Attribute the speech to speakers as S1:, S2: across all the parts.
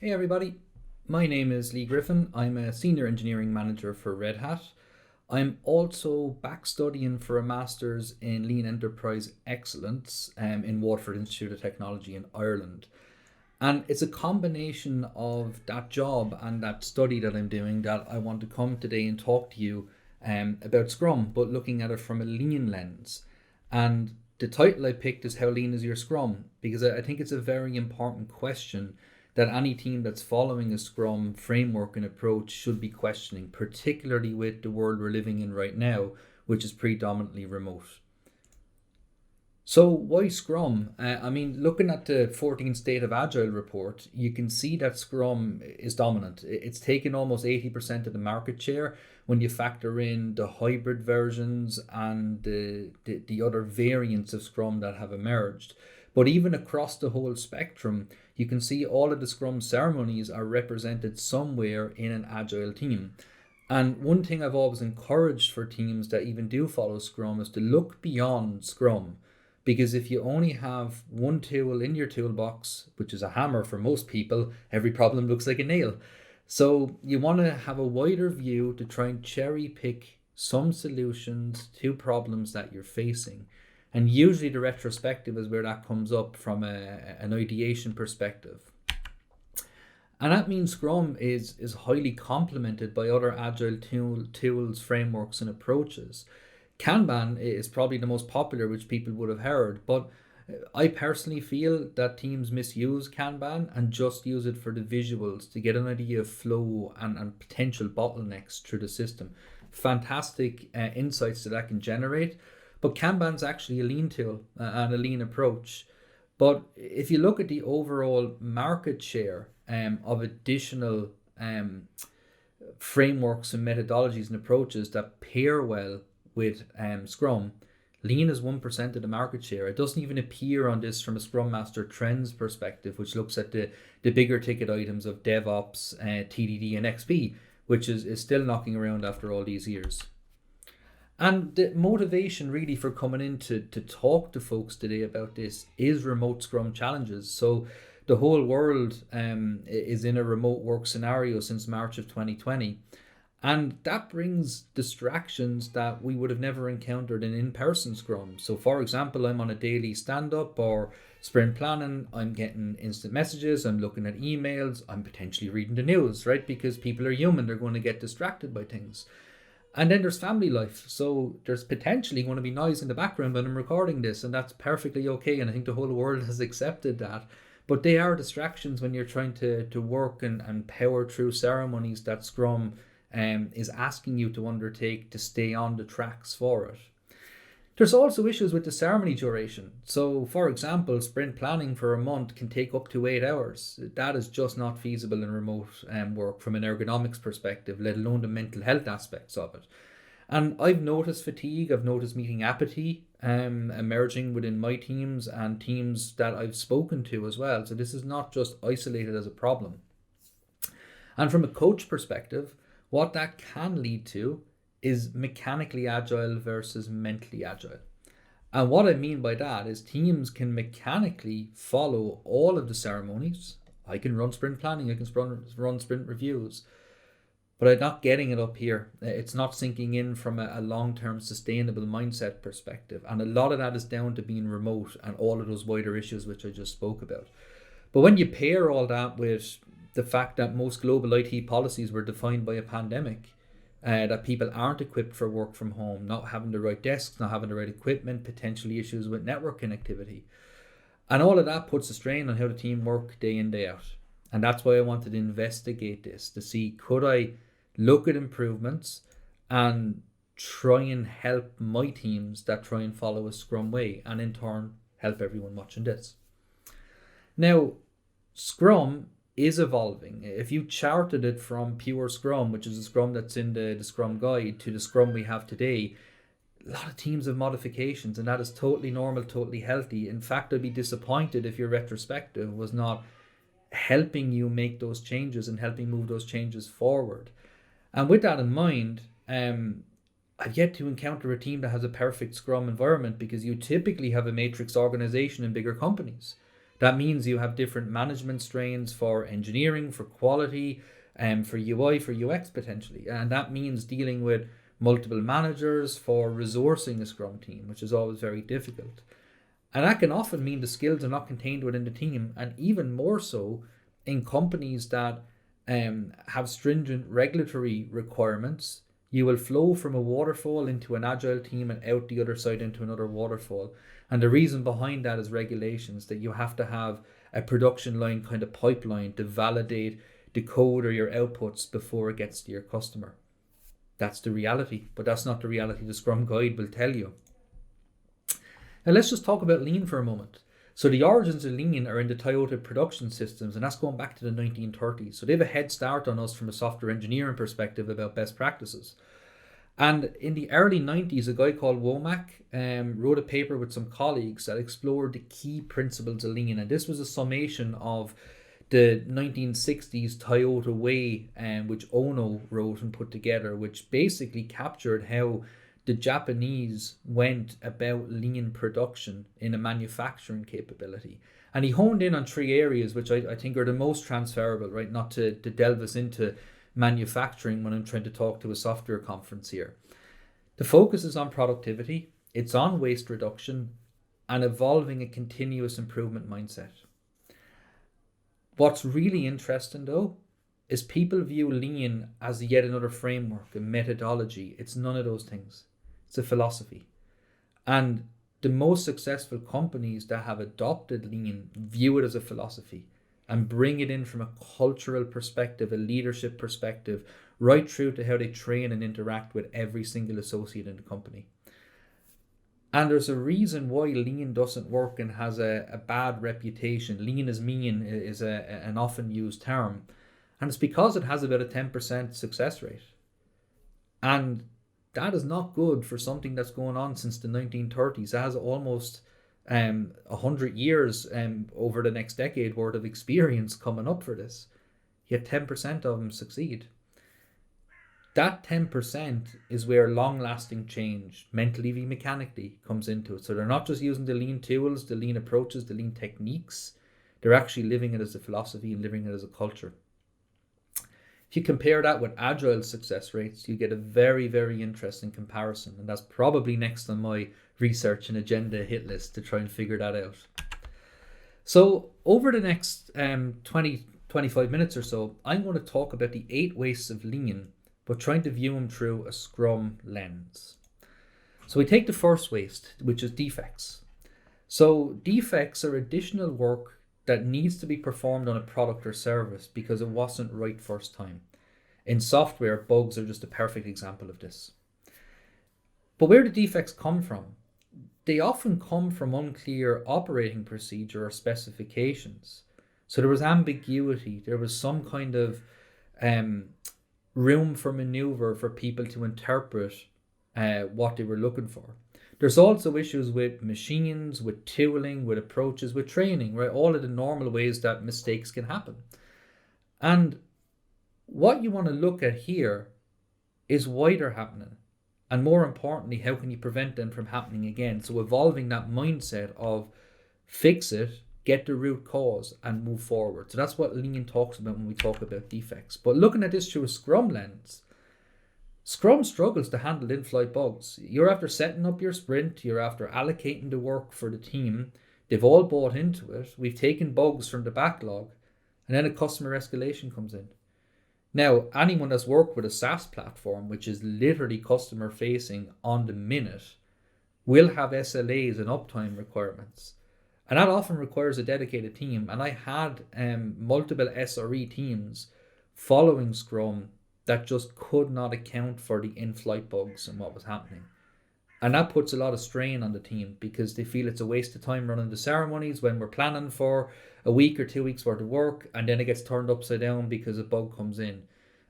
S1: Hey everybody, my name is Leigh Griffin. I'm a Senior Engineering Manager for Red Hat. I'm also back studying for a Master's in Lean Enterprise Excellence in Waterford Institute of Technology in Ireland. And it's a combination of that job and that study that I'm doing that I want to come today and talk to you about Scrum, but looking at it from a lean lens. And the title I picked is How Lean is Your Scrum? Because I think it's a very important question that any team that's following a Scrum framework and approach should be questioning, particularly with the world we're living in right now, which is predominantly remote. So why Scrum? Looking at the 14 State of Agile report, you can see that Scrum is dominant. It's taken almost 80% of the market share when you factor in the hybrid versions and the other variants of Scrum that have emerged. But even across the whole spectrum, you can see all of the Scrum ceremonies are represented somewhere in an Agile team. And one thing I've always encouraged for teams that even do follow Scrum is to look beyond Scrum. Because if you only have one tool in your toolbox, which is a hammer for most people, every problem looks like a nail. So you want to have a wider view to try and cherry pick some solutions to problems that you're facing. And usually the retrospective is where that comes up from an ideation perspective. And that means Scrum is highly complemented by other Agile tools, frameworks, and approaches. Kanban is probably the most popular, which people would have heard, but I personally feel that teams misuse Kanban and just use it for the visuals to get an idea of flow and potential bottlenecks through the system. Fantastic insights that can generate. But Kanban's actually a lean tool and a lean approach. But if you look at the overall market share of additional frameworks and methodologies and approaches that pair well with Scrum, lean is 1% of the market share. It doesn't even appear on this from a Scrum Master trends perspective, which looks at the bigger ticket items of DevOps, TDD, and XP, which is still knocking around after all these years. And the motivation really for coming in to talk to folks today about this is remote Scrum challenges. So the whole world is in a remote work scenario since March of 2020. And that brings distractions that we would have never encountered in in-person Scrum. So for example, I'm on a daily stand-up or sprint planning, I'm getting instant messages, I'm looking at emails, I'm potentially reading the news, right? Because people are human, they're going to get distracted by things. And then there's family life. So there's potentially going to be noise in the background when I'm recording this, and that's perfectly okay. And I think the whole world has accepted that. But they are distractions when you're trying to work and power through ceremonies that Scrum is asking you to undertake to stay on the tracks for it. There's also issues with the ceremony duration. So for example, sprint planning for a month can take up to 8 hours. That is just not feasible in remote work from an ergonomics perspective, let alone the mental health aspects of it. And I've noticed fatigue, I've noticed meeting apathy emerging within my teams and teams that I've spoken to as well. So this is not just isolated as a problem. And from a coach perspective, what that can lead to is mechanically agile versus mentally agile. And what I mean by that is teams can mechanically follow all of the ceremonies. I can run sprint planning, I can run sprint reviews, but I'm not getting it up here. It's not sinking in from a long-term sustainable mindset perspective. And a lot of that is down to being remote and all of those wider issues which I just spoke about. But when you pair all that with the fact that most global IT policies were defined by a pandemic, that people aren't equipped for work from home, not having the right desks, not having the right equipment, potentially issues with network connectivity. And all of that puts a strain on how the team work day in, day out. And that's why I wanted to investigate this, to see could I look at improvements and try and help my teams that try and follow a Scrum way, and in turn help everyone watching this. Now, Scrum is evolving. If you charted it from pure Scrum, which is a Scrum that's in the Scrum guide, to the Scrum we have today, a lot of teams have modifications, and that is totally normal, totally healthy. In fact, I'd be disappointed if your retrospective was not helping you make those changes and helping move those changes forward. And with that in mind, I've yet to encounter a team that has a perfect Scrum environment, because you typically have a matrix organization in bigger companies That means you have different management strains for engineering, for quality, for UI, for UX potentially. And that means dealing with multiple managers for resourcing a Scrum team, which is always very difficult. And that can often mean the skills are not contained within the team, and even more so in companies that have stringent regulatory requirements. You will flow from a waterfall into an agile team and out the other side into another waterfall. And the reason behind that is regulations, that you have to have a production line kind of pipeline to validate the code or your outputs before it gets to your customer. That's the reality, but that's not the reality the Scrum Guide will tell you. Now let's just talk about Lean for a moment. So the origins of Lean are in the Toyota production systems, and that's going back to the 1930s. So they have a head start on us from a software engineering perspective about best practices. And in the early 90s, a guy called Womack wrote a paper with some colleagues that explored the key principles of Lean. And this was a summation of the 1960s Toyota Way, which Ono wrote and put together, which basically captured how the Japanese went about Lean production in a manufacturing capability. And he honed in on 3 areas, which I think are the most transferable, right? Not to delve us into manufacturing when I'm trying to talk to a software conference here. The focus is on productivity, it's on waste reduction, and evolving a continuous improvement mindset. What's really interesting though is people view Lean as yet another framework, a methodology. It's none of those things. It's a philosophy. And the most successful companies that have adopted Lean view it as a philosophy and bring it in from a cultural perspective, a leadership perspective, right through to how they train and interact with every single associate in the company. And there's a reason why Lean doesn't work and has a bad reputation. Lean is mean is an often used term. And it's because it has about a 10% success rate. And that is not good for something that's going on since the 1930s. It has almost 100 years over the next decade worth of experience coming up for this. Yet 10% of them succeed. That 10% is where long-lasting change, mentally v mechanically, comes into it. So they're not just using the Lean tools, the Lean approaches, the Lean techniques. They're actually living it as a philosophy and living it as a culture. If you compare that with Agile success rates, you get a very, very interesting comparison. And that's probably next on my research and agenda hit list to try and figure that out. So over the next 25 minutes or so, I'm going to talk about the 8 wastes of Lean, but trying to view them through a Scrum lens. So we take the first waste, which is defects. So defects are additional work that needs to be performed on a product or service because it wasn't right first time. In software, bugs are just a perfect example of this. But where do defects come from? They often come from unclear operating procedure or specifications. So there was ambiguity, there was some kind of room for maneuver for people to interpret what they were looking for. There's also issues with machines, with tooling, with approaches, with training, right? All of the normal ways that mistakes can happen. And what you want to look at here is why they're happening. And more importantly, how can you prevent them from happening again? So evolving that mindset of fix it, get the root cause, and move forward. So that's what Lean talks about when we talk about defects. But looking at this through a Scrum lens, Scrum struggles to handle in-flight bugs. You're after setting up your sprint, you're after allocating the work for the team. They've all bought into it. We've taken bugs from the backlog, and then a customer escalation comes in. Now, anyone that's worked with a SaaS platform, which is literally customer facing on the minute, will have SLAs and uptime requirements. And that often requires a dedicated team. And I had multiple SRE teams following Scrum that just could not account for the in-flight bugs and what was happening. And that puts a lot of strain on the team because they feel it's a waste of time running the ceremonies when we're planning for a week or 2 weeks worth of work, and then it gets turned upside down because a bug comes in.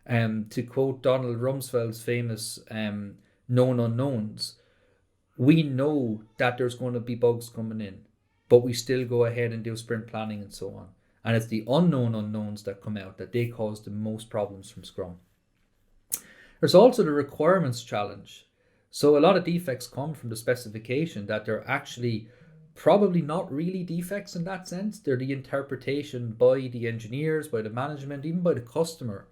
S1: To quote Donald Rumsfeld's famous known unknowns, we know that there's going to be bugs coming in, but we still go ahead and do sprint planning and so on. And it's the unknown unknowns that come out that they cause the most problems from Scrum. There's also the requirements challenge. So a lot of defects come from the specification that they're actually probably not really defects in that sense. They're the interpretation by the engineers, by the management, even by the customer.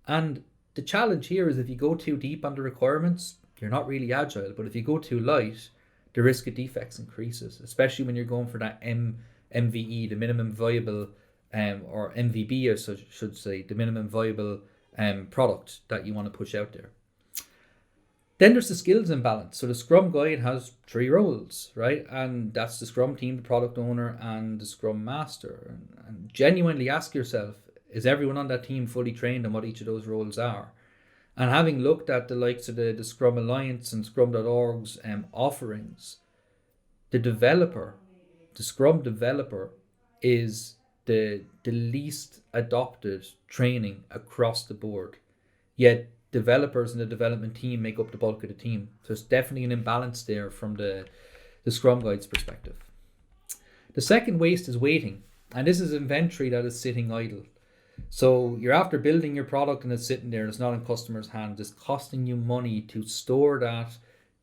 S1: And the challenge here is if you go too deep on the requirements, you're not really agile. But if you go too light, the risk of defects increases, especially when you're going for that MVE, the minimum viable, or MVB, I should say, the minimum viable product that you want to push out there. Then there's the skills imbalance. So the Scrum Guide has 3 roles, right? And that's the Scrum team, the product owner, and the Scrum Master. And genuinely ask yourself, is everyone on that team fully trained on what each of those roles are? And having looked at the likes of the Scrum Alliance and Scrum.org's offerings, the Scrum developer is the least adopted training across the board. Yet developers in the development team make up the bulk of the team. So there's definitely an imbalance there from the Scrum Guide's perspective. The second waste is waiting. And this is inventory that is sitting idle. So you're after building your product and it's sitting there, it's not in customers' hands. It's costing you money to store that,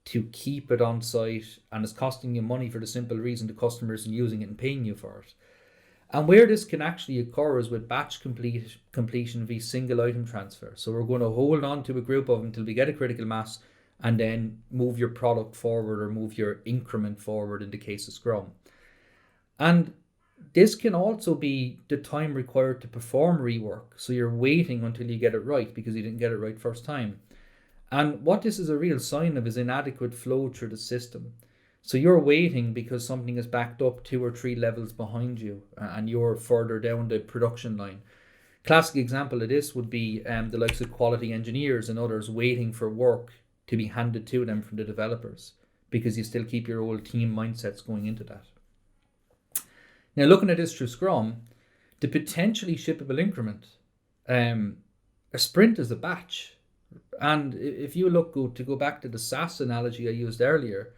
S1: to keep it on site, and it's costing you money for the simple reason the customer isn't using it and paying you for it. And where this can actually occur is with batch completion via single item transfer. So we're going to hold on to a group of them until we get a critical mass and then move your product forward or move your increment forward in the case of Scrum. And this can also be the time required to perform rework. So you're waiting until you get it right because you didn't get it right first time. And what this is a real sign of is inadequate flow through the system. So you're waiting because something is backed up 2 or 3 levels behind you and you're further down the production line. Classic example of this would be the likes of quality engineers and others waiting for work to be handed to them from the developers because you still keep your old team mindsets going into that. Now looking at this through Scrum, the potentially shippable increment, a sprint is a batch. And if you go back to the SaaS analogy I used earlier,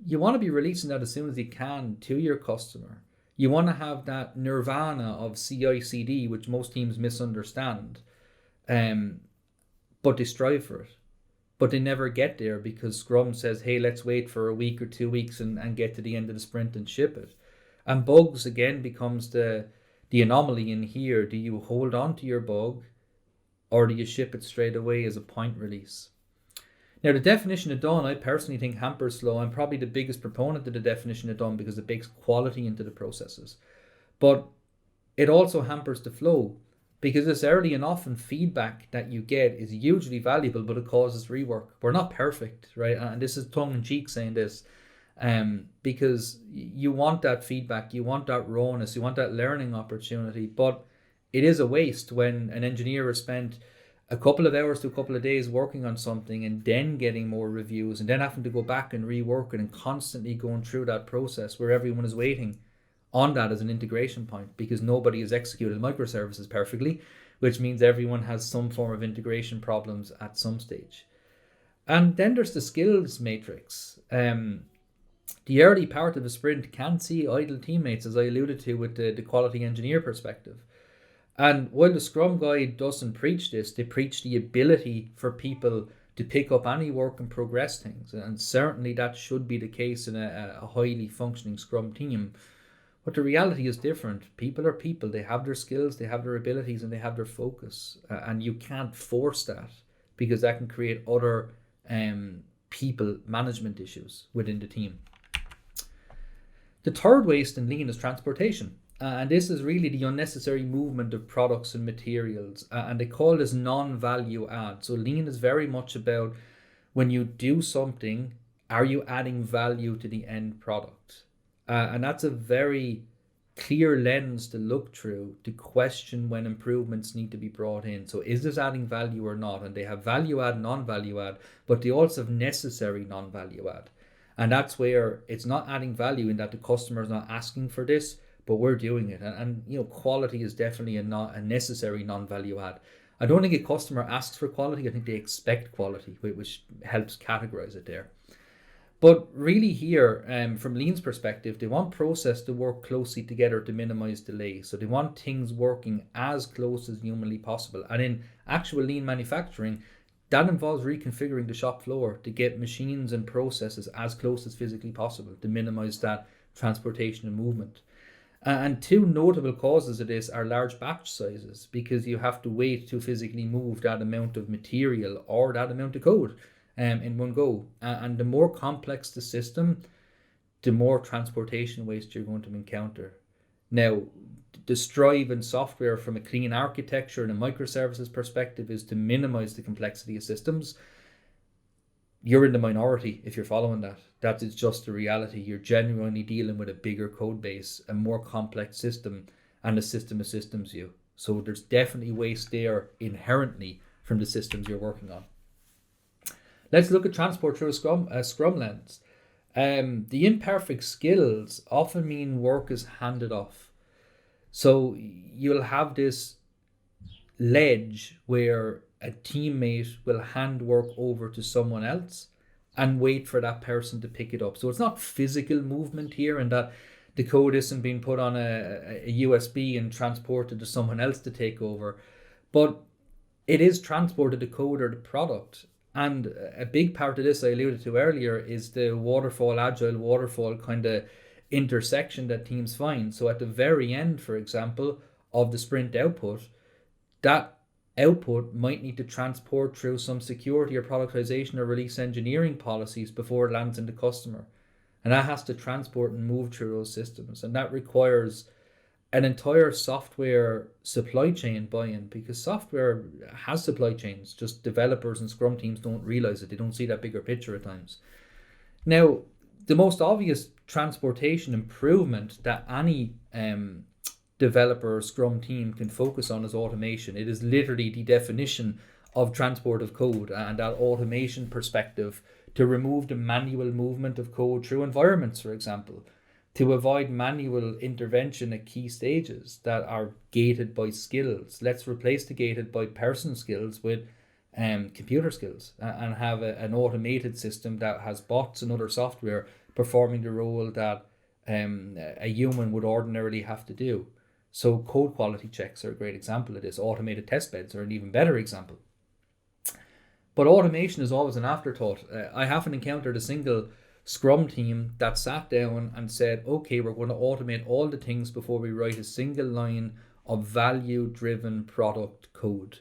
S1: you want to be releasing that as soon as you can to your customer. You want to have that nirvana of CI/CD, which most teams misunderstand, but they strive for it. But they never get there because Scrum says, hey, let's wait for a week or 2 weeks and get to the end of the sprint and ship it. And bugs, again, becomes the anomaly in here. Do you hold on to your bug or do you ship it straight away as a point release? Now, the definition of done, I personally think hampers flow. I'm probably the biggest proponent of the definition of done because it bakes quality into the processes. But it also hampers the flow because this early and often feedback that you get is hugely valuable, but it causes rework. We're not perfect, right? And this is tongue-in-cheek saying this because you want that feedback, you want that rawness, you want that learning opportunity. But it is a waste when an engineer has spent a couple of hours to a couple of days working on something and then getting more reviews and then having to go back and rework it and constantly going through that process where everyone is waiting on that as an integration point because nobody has executed microservices perfectly, which means everyone has some form of integration problems at some stage. And then there's the skills matrix. The early part of a sprint can see idle teammates, as I alluded to with the quality engineer perspective. And while the Scrum Guide doesn't preach this, they preach the ability for people to pick up any work and progress things. And certainly that should be the case in a highly functioning Scrum team. But the reality is different. People are people. They have their skills, they have their abilities, and they have their focus. And you can't force that because that can create other people management issues within the team. The third waste in Lean is transportation. And this is really the unnecessary movement of products and materials. And they call this non-value add. So Lean is very much about when you do something, are you adding value to the end product? And that's a very clear lens to look through to question when improvements need to be brought in. So is this adding value or not? And they have value add, non-value add, but they also have necessary non-value add. And that's where it's not adding value in that the customer is not asking for this, but we're doing it. And you know, quality is definitely a necessary non-value add. I don't think a customer asks for quality. I think they expect quality, which helps categorize it there. But really here, from Lean's perspective, they want process to work closely together to minimize delay. So they want things working as close as humanly possible. And in actual Lean manufacturing, that involves reconfiguring the shop floor to get machines and processes as close as physically possible to minimize that transportation and movement. And two notable causes of this are large batch sizes, because you have to wait to physically move that amount of material or that amount of code in one go. And the more complex the system, the more transportation waste you're going to encounter. Now, the strive in software from a clean architecture and a microservices perspective is to minimize the complexity of systems. You're in the minority if you're following that. That is just the reality. You're genuinely dealing with a bigger code base, a more complex system, and a system of systems view. So there's definitely waste there inherently from the systems you're working on. Let's look at transport through a Scrum lens. The imperfect skills often mean work is handed off. So you'll have this ledge where a teammate will hand work over to someone else and wait for that person to pick it up. So it's not physical movement here, and that the code isn't being put on a USB and transported to someone else to take over, but it is transported, the code or the product. And a big part of this I alluded to earlier is the waterfall, agile waterfall kind of intersection that teams find. So at the very end, for example, of the sprint output, that output might need to transport through some security or productization or release engineering policies before it lands in the customer. And that has to transport and move through those systems. And that requires an entire software supply chain buy-in, because software has supply chains. Just developers and Scrum teams don't realize it. They don't see that bigger picture at times. Now, the most obvious transportation improvement that any developer or Scrum team can focus on is automation. It is literally the definition of transport of code, and that automation perspective to remove the manual movement of code through environments, for example, to avoid manual intervention at key stages that are gated by skills. Let's replace the gated by person skills with computer skills and have an automated system that has bots and other software performing the role that a human would ordinarily have to do. So code quality checks are a great example of this. Automated test beds are an even better example. But automation is always an afterthought. I haven't encountered a single Scrum team that sat down and said, okay, we're going to automate all the things before we write a single line of value-driven product code.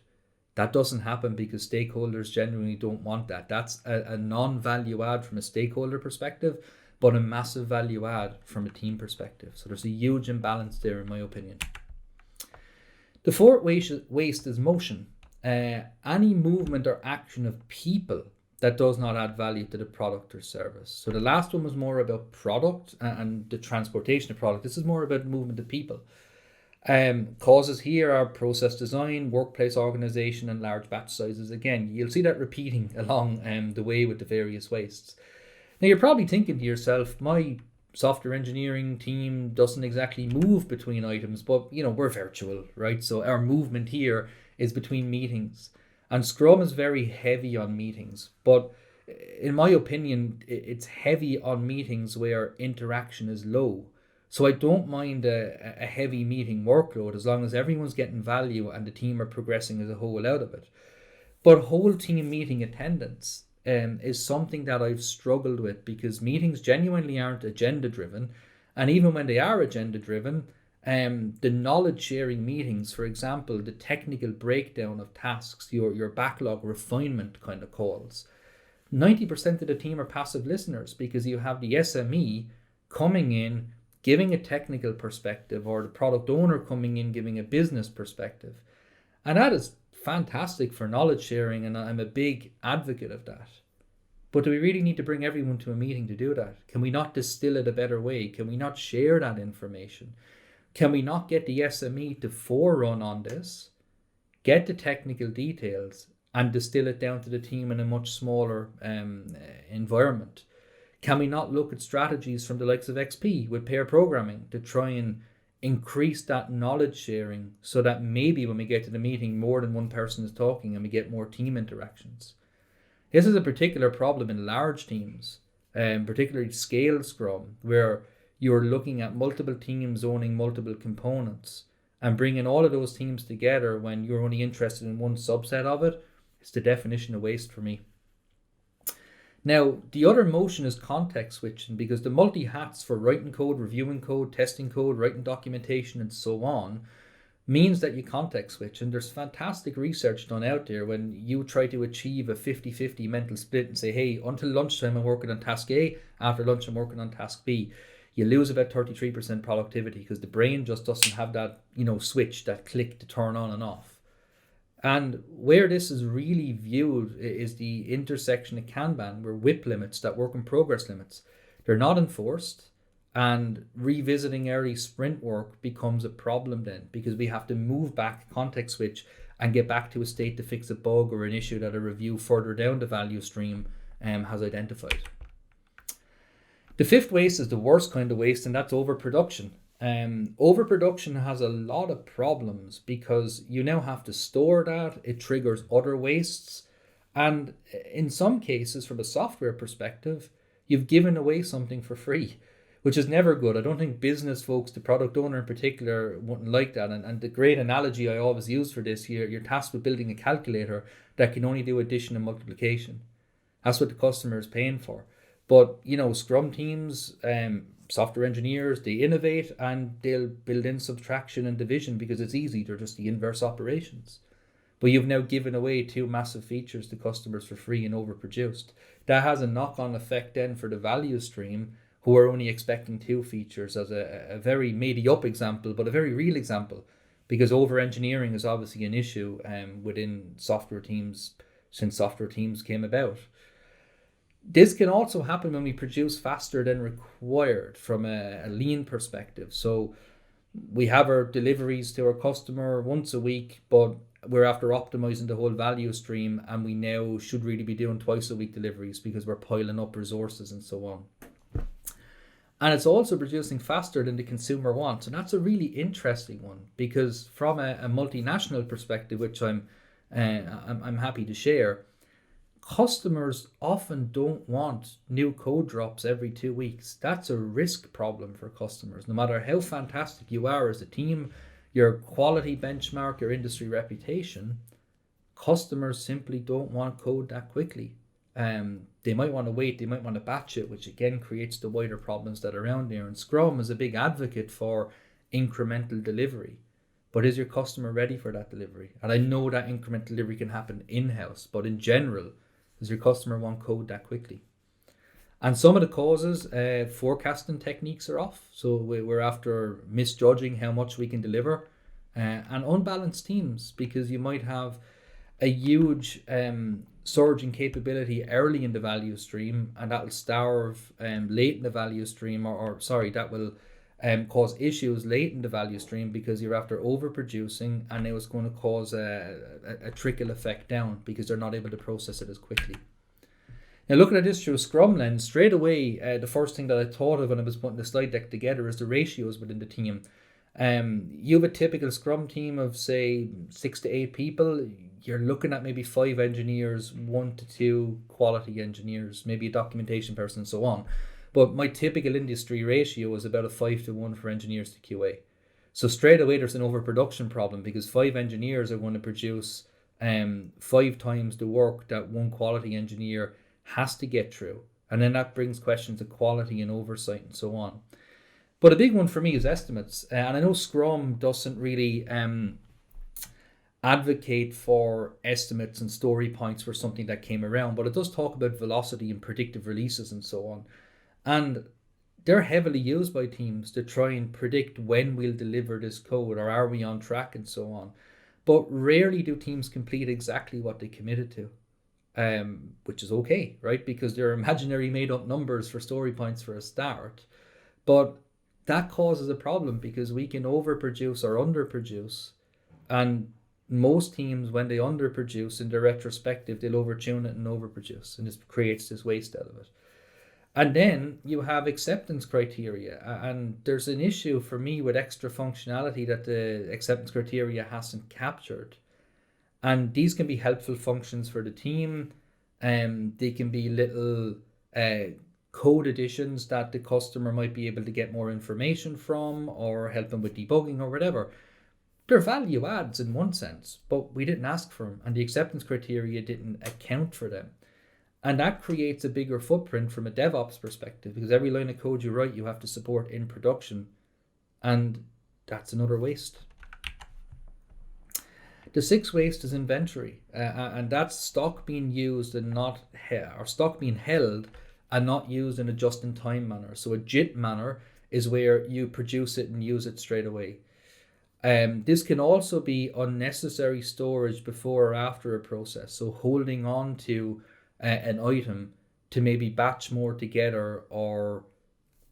S1: That doesn't happen because stakeholders genuinely don't want that. That's a non-value add from a stakeholder perspective, but a massive value add from a team perspective. So there's a huge imbalance there, in my opinion. The fourth waste is motion. Any movement or action of people that does not add value to the product or service. So the last one was more about product and the transportation of product. This is more about movement of people. Causes here are process design, workplace organization, and large batch sizes. Again, you'll see that repeating along the way with the various wastes. Now you're probably thinking to yourself, my software engineering team doesn't exactly move between items, but we're virtual, right? So our movement here is between meetings. And Scrum is very heavy on meetings, but in my opinion, it's heavy on meetings where interaction is low. So I don't mind a heavy meeting workload as long as everyone's getting value and the team are progressing as a whole out of it. But whole team meeting attendance is something that I've struggled with, because meetings genuinely aren't agenda driven. And even when they are agenda driven, the knowledge sharing meetings, for example, the technical breakdown of tasks, your backlog refinement kind of calls, 90% of the team are passive listeners, because you have the SME coming in, giving a technical perspective, or the product owner coming in, giving a business perspective. And that is fantastic for knowledge sharing, and I'm a big advocate of that. But do we really need to bring everyone to a meeting to do that? Can we not distill it a better way? Can we not share that information? Can we not get the SME to forerun on this, get the technical details, and distill it down to the team in a much smaller environment? Can we not look at strategies from the likes of XP with pair programming to try and increase that knowledge sharing, so that maybe when we get to the meeting, more than one person is talking and we get more team interactions? This is a particular problem in large teams, particularly scale Scrum, where you're looking at multiple teams owning multiple components, and bringing all of those teams together when you're only interested in one subset of it It's the definition of waste for me. Now, the other motion is context switching, because the multi-hats for writing code, reviewing code, testing code, writing documentation, and so on means that you context switch. And there's fantastic research done out there when you try to achieve a 50-50 mental split and say, hey, until lunchtime I'm working on task A, after lunch I'm working on task B. You lose about 33% productivity because the brain just doesn't have that, switch, that click to turn on and off. And where this is really viewed is the intersection of Kanban, where WIP limits, that work in progress limits, they're not enforced, and revisiting early sprint work becomes a problem then, because we have to move back, context switch, and get back to a state to fix a bug or an issue that a review further down the value stream has identified. The fifth waste is the worst kind of waste, and that's overproduction. Overproduction has a lot of problems because you now have to store that, it triggers other wastes, and in some cases, from a software perspective, you've given away something for free, which is never good. I don't think business folks, the product owner in particular, wouldn't like that. And the great analogy I always use for this here, you're tasked with building a calculator that can only do addition and multiplication. That's what the customer is paying for. But, Scrum teams, software engineers, they innovate and they'll build in subtraction and division because it's easy. They're just the inverse operations. But you've now given away two massive features to customers for free and overproduced. That has a knock-on effect then for the value stream, who are only expecting two features, as a very made-up example, but a very real example, because over-engineering is obviously an issue within software teams since software teams came about. This can also happen when we produce faster than required from a lean perspective. So we have our deliveries to our customer once a week, but we're after optimizing the whole value stream, and we now should really be doing twice a week deliveries because we're piling up resources and so on. And it's also producing faster than the consumer wants. And that's a really interesting one, because from a multinational perspective, which I'm happy to share, customers often don't want new code drops every 2 weeks. That's a risk problem for customers. No matter how fantastic you are as a team, your quality benchmark, your industry reputation, customers simply don't want code that quickly. They might want to wait, they might want to batch it, which again creates the wider problems that are around there. And Scrum is a big advocate for incremental delivery. But is your customer ready for that delivery? And I know that incremental delivery can happen in-house, but in general, does your customer want code that quickly? And some of the causes, forecasting techniques are off. So we're after misjudging how much we can deliver, and unbalanced teams, because you might have a huge surge in capability early in the value stream, and that will starve late in the value stream, that will cause issues late in the value stream because you're after overproducing, and it was going to cause a trickle effect down because they're not able to process it as quickly. Now, looking at this through a Scrum lens, straight away, the first thing that I thought of when I was putting the slide deck together is the ratios within the team. You have a typical Scrum team of, say, 6 to 8 people. You're looking at maybe 5 engineers, 1 to 2 quality engineers, maybe a documentation person, and so on. But my typical industry ratio is about a 5 to 1 for engineers to QA. So straight away, there's an overproduction problem because 5 engineers are going to produce 5 times the work that 1 quality engineer has to get through. And then that brings questions of quality and oversight and so on. But a big one for me is estimates. And I know Scrum doesn't really advocate for estimates and story points for something that came around, but it does talk about velocity and predictive releases and so on. And they're heavily used by teams to try and predict when we'll deliver this code, or are we on track and so on. But rarely do teams complete exactly what they committed to. Which is okay, right? Because they're imaginary made up numbers for story points for a start. But that causes a problem because we can overproduce or underproduce. And most teams, when they underproduce in their retrospective, they'll overtune it and overproduce. And this creates this waste out of it. And then you have acceptance criteria. And there's an issue for me with extra functionality that the acceptance criteria hasn't captured. And these can be helpful functions for the team. They can be little code additions that the customer might be able to get more information from, or help them with debugging or whatever. They're value adds in one sense, but we didn't ask for them, and the acceptance criteria didn't account for them. And that creates a bigger footprint from a DevOps perspective, because every line of code you write, you have to support in production. And that's another waste. The sixth waste is inventory, and that's stock being used and not, or stock being held and not used in a just-in-time manner. So a JIT manner is where you produce it and use it straight away. This can also be unnecessary storage before or after a process. So holding on to an item to maybe batch more together, or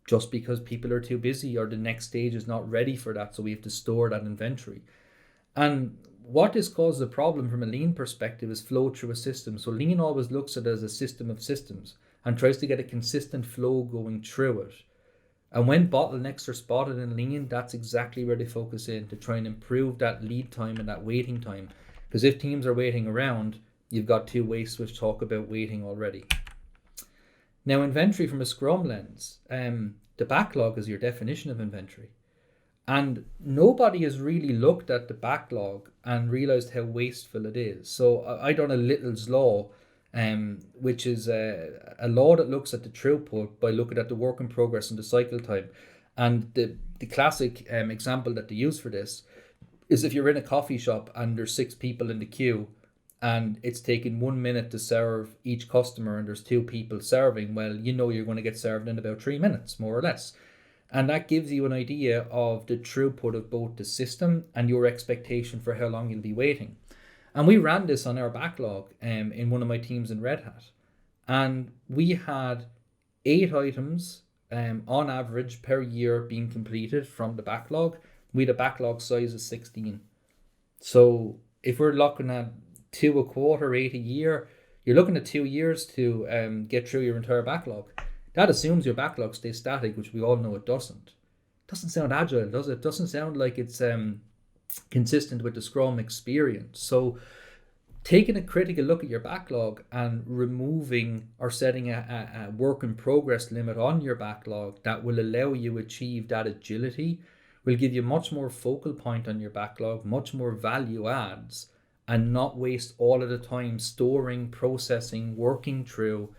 S1: just because people are too busy or the next stage is not ready for that, so we have to store that inventory. And what this causes a problem from a lean perspective is flow through a system. So lean always looks at it as a system of systems and tries to get a consistent flow going through it. And when bottlenecks are spotted in lean, that's exactly where they focus in, to try and improve that lead time and that waiting time. Because if teams are waiting around, you've got two wastes which talk about waiting already. Now, inventory from a Scrum lens, the backlog is your definition of inventory. And nobody has really looked at the backlog and realized how wasteful it is. So I done a Little's Law, which is a law that looks at the throughput by looking at the work in progress and the cycle time. And the classic example that they use for this is if you're in a coffee shop and there's 6 people in the queue, and it's taking 1 minute to serve each customer and there's 2 people serving, well, you know you're going to get served in about 3 minutes, more or less. And that gives you an idea of the throughput of both the system and your expectation for how long you'll be waiting. And we ran this on our backlog in one of my teams in Red Hat. And we had 8 items on average per year being completed from the backlog. We had a backlog size of 16. So if we're looking at 2 a quarter, 8 a year, you're looking at 2 years to get through your entire backlog. That assumes your backlog stays static, which we all know it doesn't. Doesn't sound agile, does it? Doesn't sound like it's consistent with the Scrum experience. So taking a critical look at your backlog and removing or setting a work in progress limit on your backlog that will allow you achieve that agility will give you much more focal point on your backlog, much more value adds, and not waste all of the time storing, processing, working through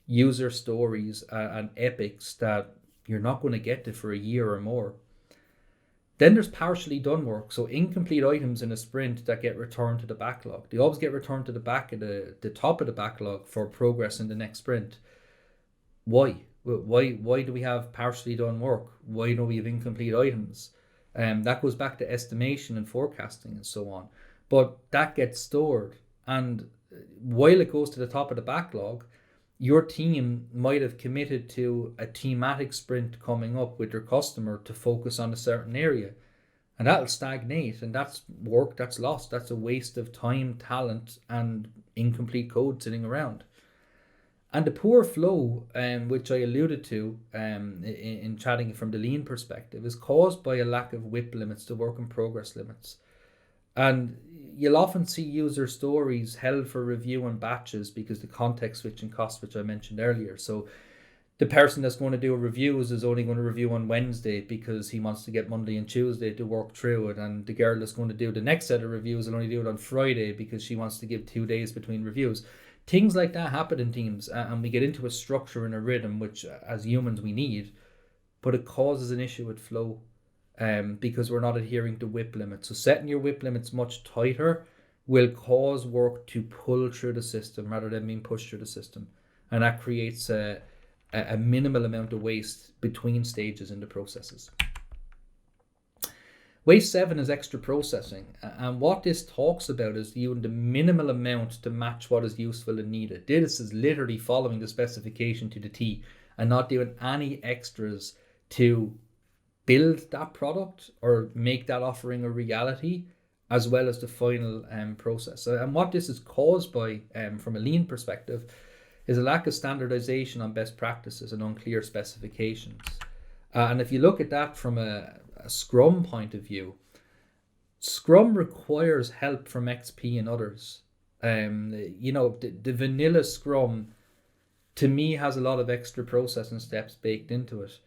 S1: user stories and epics that you're not going to get to for a year or more. Then there's partially done work, so incomplete items in a sprint that get returned to the backlog. They always get returned to the back of the top of the backlog for progress in the next sprint. Why? Why do we have partially done work? Why don't we have incomplete items? That goes back to estimation and forecasting and so on. But that gets stored, and while it goes to the top of the backlog, your team might have committed to a thematic sprint coming up with their customer to focus on a certain area, and that'll stagnate, and that's work that's lost. That's a waste of time, talent, and incomplete code sitting around. And the poor flow, which I alluded to in chatting from the lean perspective, is caused by a lack of WIP limits, the work in progress limits. And you'll often see user stories held for review in batches because the context switching cost, which I mentioned earlier. So the person that's going to do reviews is only going to review on Wednesday because he wants to get Monday and Tuesday to work through it. And the girl that's going to do the next set of reviews will only do it on Friday because she wants to give 2 days between reviews. Things like that happen in teams, and we get into a structure and a rhythm, which as humans we need, but it causes an issue with flow. Because we're not adhering to WIP limits. So setting your WIP limits much tighter will cause work to pull through the system rather than being pushed through the system. And that creates a minimal amount of waste between stages in the processes. Waste 7 is extra processing. And what this talks about is using the minimal amount to match what is useful and needed. This is literally following the specification to the T and not doing any extras to build that product or make that offering a reality, as well as the final process. And what this is caused by, from a lean perspective, is a lack of standardization on best practices and unclear specifications. And if you look at that from a Scrum point of view, Scrum requires help from XP and others. The vanilla Scrum, to me, has a lot of extra processing steps baked into it,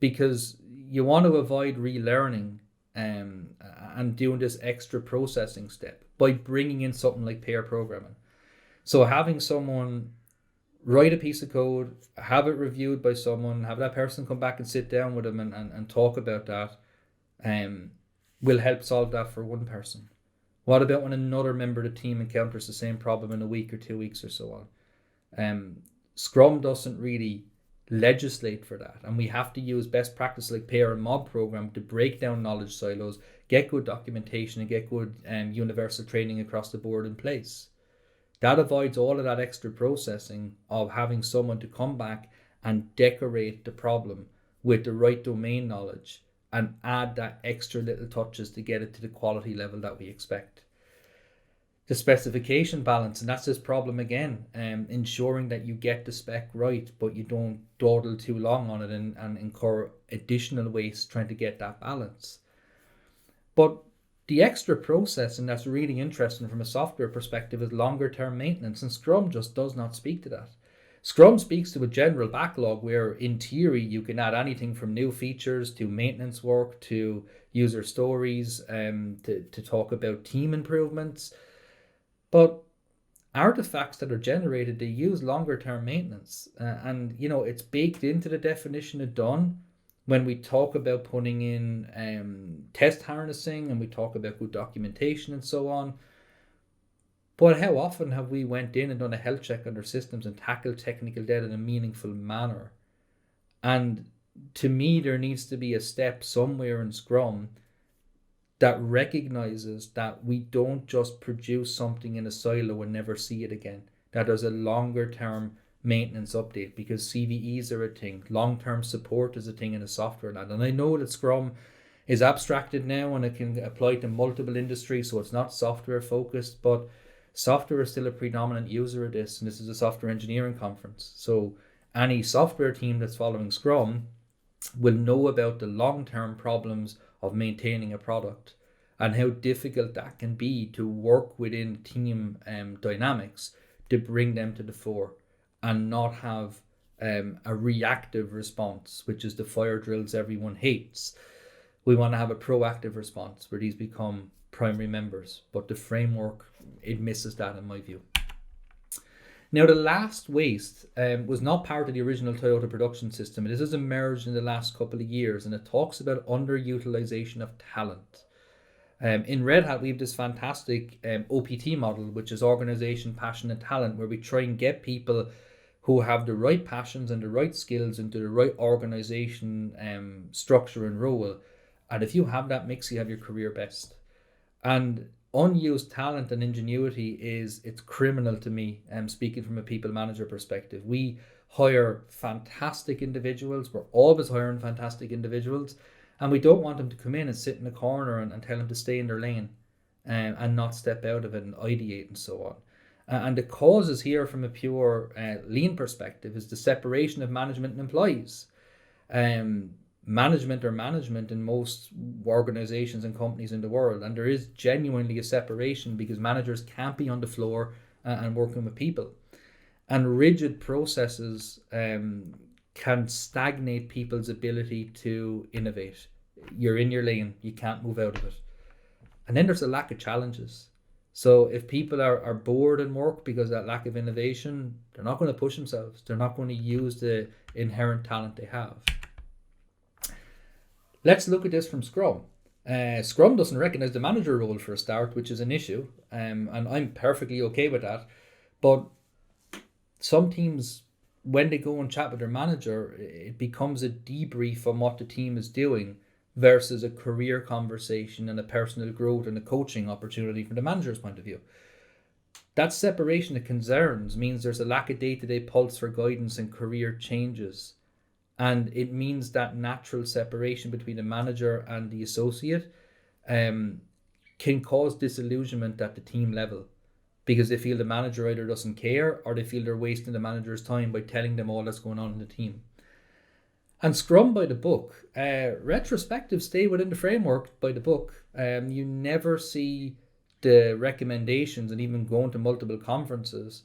S1: because you want to avoid relearning and doing this extra processing step by bringing in something like pair programming. So having someone write a piece of code, have it reviewed by someone, have that person come back and sit down with them and talk about that, will help solve that for one person. What about when another member of the team encounters the same problem in a week or 2 weeks or so on? Scrum doesn't really legislate for that, and we have to use best practice like pair and mob program to break down knowledge silos, get good documentation, and get good universal training across the board in place. That avoids all of that extra processing of having someone to come back and decorate the problem with the right domain knowledge and add that extra little touches to get it to the quality level that we expect. The specification balance, and that's this problem again, ensuring that you get the spec right, but you don't dawdle too long on it and incur additional waste trying to get that balance. But the extra processing that's really interesting from a software perspective is longer term maintenance, and Scrum just does not speak to that. Scrum speaks to a general backlog where in theory you can add anything from new features to maintenance work to user stories, to talk about team improvements. But artifacts that are generated, they use longer term maintenance, and it's baked into the definition of done when we talk about putting in test harnessing and we talk about good documentation and so on. But how often have we went in and done a health check on their systems and tackled technical debt in a meaningful manner? And to me, there needs to be a step somewhere in Scrum that recognizes that we don't just produce something in a silo and never see it again, that there's a longer term maintenance update, because CVEs are a thing, long-term support is a thing in a software land. And I know that Scrum is abstracted now and it can apply to multiple industries, so it's not software focused, but software is still a predominant user of this, and this is a software engineering conference. So any software team that's following Scrum will know about the long-term problems of maintaining a product and how difficult that can be to work within team dynamics to bring them to the fore and not have a reactive response, which is the fire drills everyone hates. We want to have a proactive response where these become primary members, but the framework, it misses that in my view. Now, the last waste was not part of the original Toyota production system. This has emerged in the last couple of years, and it talks about underutilization of talent. In Red Hat, we have this fantastic OPT model, which is organization, passion, and talent, where we try and get people who have the right passions and the right skills into the right organization structure and role. And if you have that mix, you have your career best. And unused talent and ingenuity it's criminal to me, speaking from a people manager perspective. We hire fantastic individuals. We're always hiring fantastic individuals, and we don't want them to come in and sit in a corner and tell them to stay in their lane and not step out of it and ideate and so on. And the causes here from a pure lean perspective is the separation of management and employees. Management in most organizations and companies in the world, and there is genuinely a separation because managers can't be on the floor and working with people, and rigid processes can stagnate people's ability to innovate. You're in your lane, you can't move out of it. And then there's a lack of challenges. So if people are bored in work because of that lack of innovation, they're not going to push themselves, they're not going to use the inherent talent they have. Let's look at this from Scrum. Scrum doesn't recognize the manager role for a start, which is an issue, and I'm perfectly okay with that. But some teams, when they go and chat with their manager, it becomes a debrief on what the team is doing versus a career conversation and a personal growth and a coaching opportunity from the manager's point of view. That separation of concerns means there's a lack of day-to-day pulse for guidance and career changes. And it means that natural separation between the manager and the associate can cause disillusionment at the team level, because they feel the manager either doesn't care or they feel they're wasting the manager's time by telling them all that's going on in the team. And Scrum by the book, retrospectives stay within the framework by the book. You never see the recommendations, and even going to multiple conferences,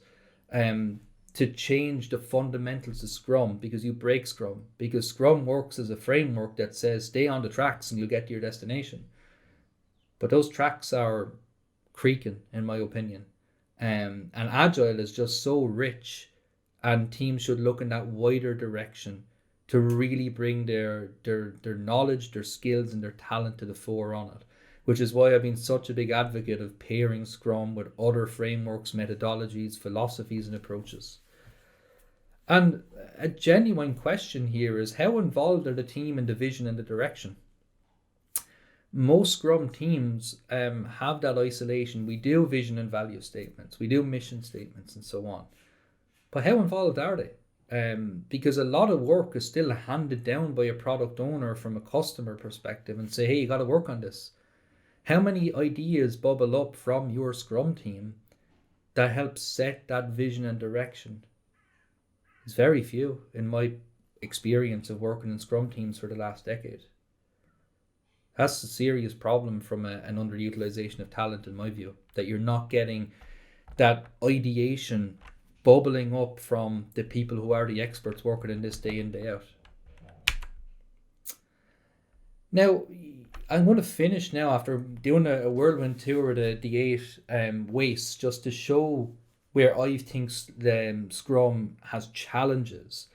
S1: to change the fundamentals of Scrum, because you break Scrum, because Scrum works as a framework that says stay on the tracks and you'll get to your destination. but those tracks are creaking, in my opinion. And Agile is just so rich, and teams should look in that wider direction to really bring their knowledge, their skills, and their talent to the fore on it. Which is why I've been such a big advocate of pairing Scrum with other frameworks, methodologies, philosophies, and approaches. And a genuine question here is, how involved are the team in the vision and the direction? Most Scrum teams have that isolation. We do vision and value statements, we do mission statements, and so on. But how involved are they? Because a lot of work is still handed down by a product owner from a customer perspective and say, hey, you got to work on this. How many ideas bubble up from your Scrum team that help set that vision and direction? It's very few, in my experience of working in Scrum teams for the last decade. That's a serious problem from an underutilization of talent, in my view, that you're not getting that ideation bubbling up from the people who are the experts working in this day in, day out. Now, I'm going to finish now after doing a whirlwind tour of the 8 wastes, just to show where I think Scrum has challenges.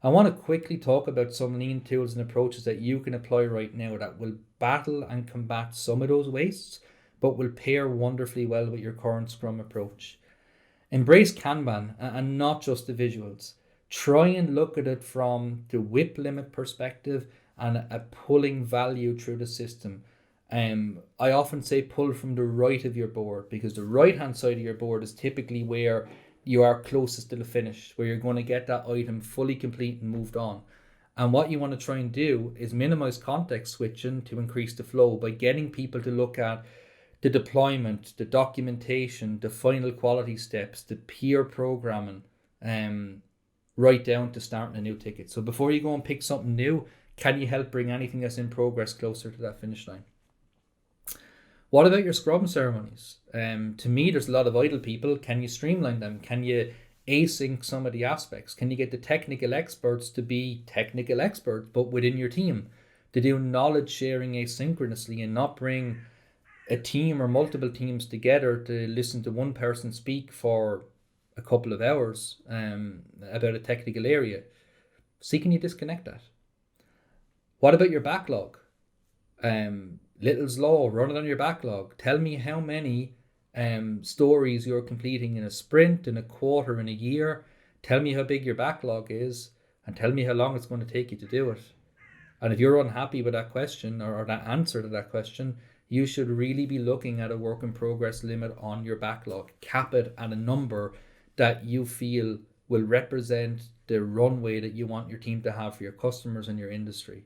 S1: I want to quickly talk about some lean tools and approaches that you can apply right now that will battle and combat some of those wastes, but will pair wonderfully well with your current Scrum approach. Embrace Kanban and not just the visuals. Try and look at it from the whip limit perspective and a pulling value through the system. I often say pull from the right of your board, because the right hand side of your board is typically where you are closest to the finish, where you're going to get that item fully complete and moved on. And what you want to try and do is minimize context switching to increase the flow by getting people to look at the deployment, the documentation, the final quality steps, the peer programming, right down to starting a new ticket. So before you go and pick something new, can you help bring anything that's in progress closer to that finish line? What about your Scrum ceremonies? To me, there's a lot of idle people. Can you streamline them? Can you async some of the aspects? Can you get the technical experts to be technical experts, but within your team, to do knowledge sharing asynchronously and not bring a team or multiple teams together to listen to one person speak for a couple of hours about a technical area? See, can you disconnect that? What about your backlog? Little's Law, run it on your backlog. Tell me how many stories you're completing in a sprint, in a quarter, in a year. Tell me how big your backlog is, and tell me how long it's going to take you to do it. And if you're unhappy with that question or that answer to that question, you should really be looking at a work in progress limit on your backlog. Cap it at a number that you feel will represent the runway that you want your team to have for your customers and your industry.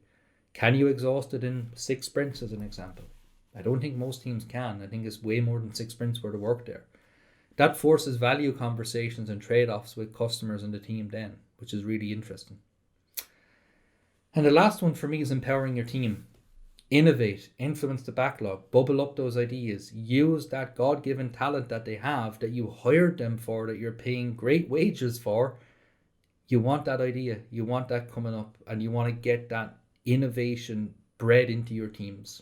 S1: Can you exhaust it in 6 sprints, as an example? I don't think most teams can. I think it's way more than 6 sprints worth of work there. That forces value conversations and trade-offs with customers and the team then, which is really interesting. And the last one for me is empowering your team. Innovate, influence the backlog, bubble up those ideas, use that God-given talent that they have, that you hired them for, that you're paying great wages for. You want that idea, you want that coming up, and you want to get that innovation bred into your teams.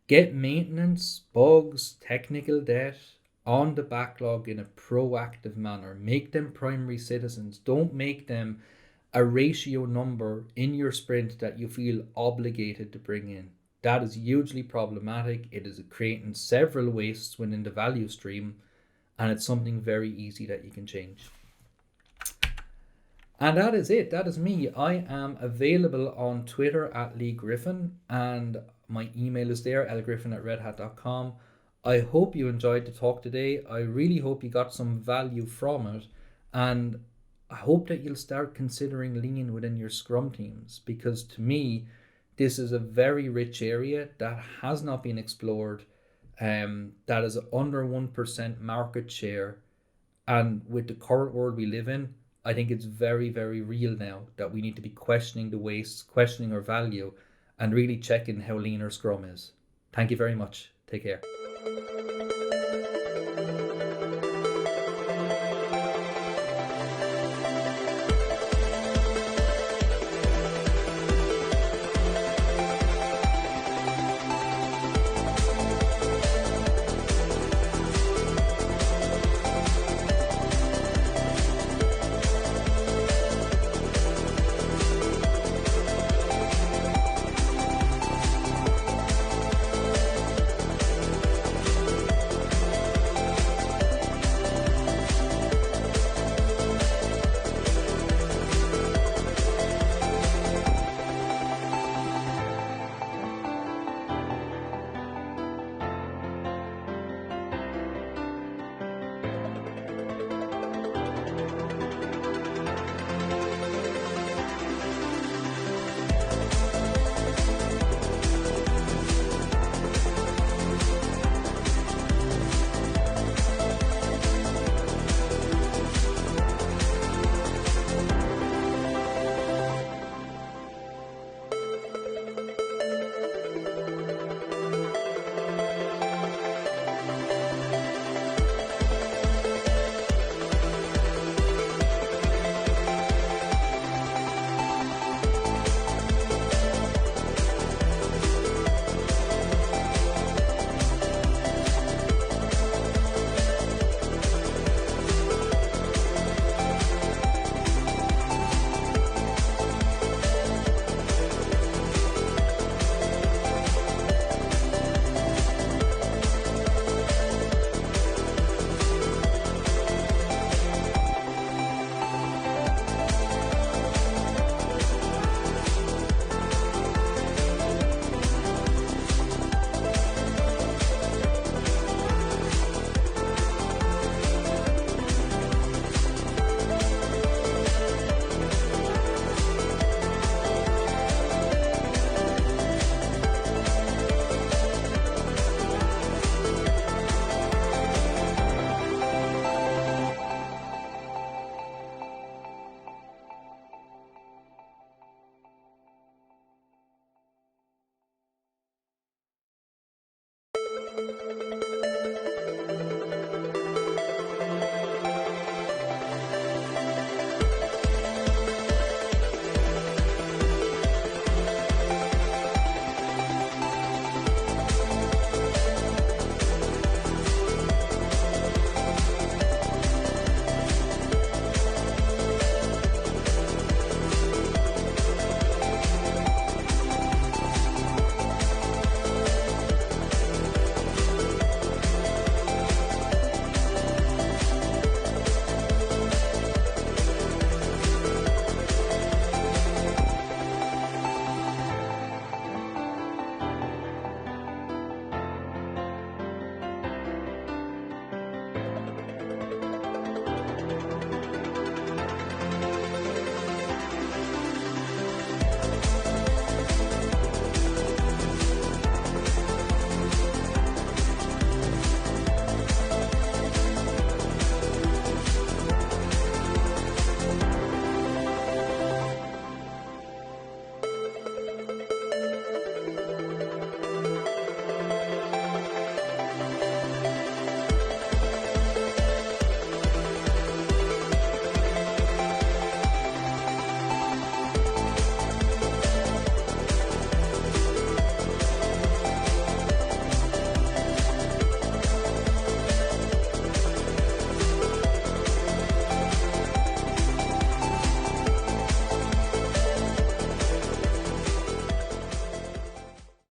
S1: Get maintenance, bugs, technical debt on the backlog in a proactive manner. Make them primary citizens. Don't make them a ratio number in your sprint that you feel obligated to bring in. That is hugely problematic. It is creating several wastes within the value stream, and it's something very easy that you can change. And that is it. That is me. I am available on Twitter at Leigh Griffin, and my email is there, lgriffin@redhat.com. I hope you enjoyed the talk today. I really hope you got some value from it, and I hope that you'll start considering lean within your Scrum teams, because to me, this is a very rich area that has not been explored, that is under 1% market share. And with the current world we live in, I think it's very, very real now that we need to be questioning the wastes, questioning our value, and really checking how lean our Scrum is. Thank you very much. Take care.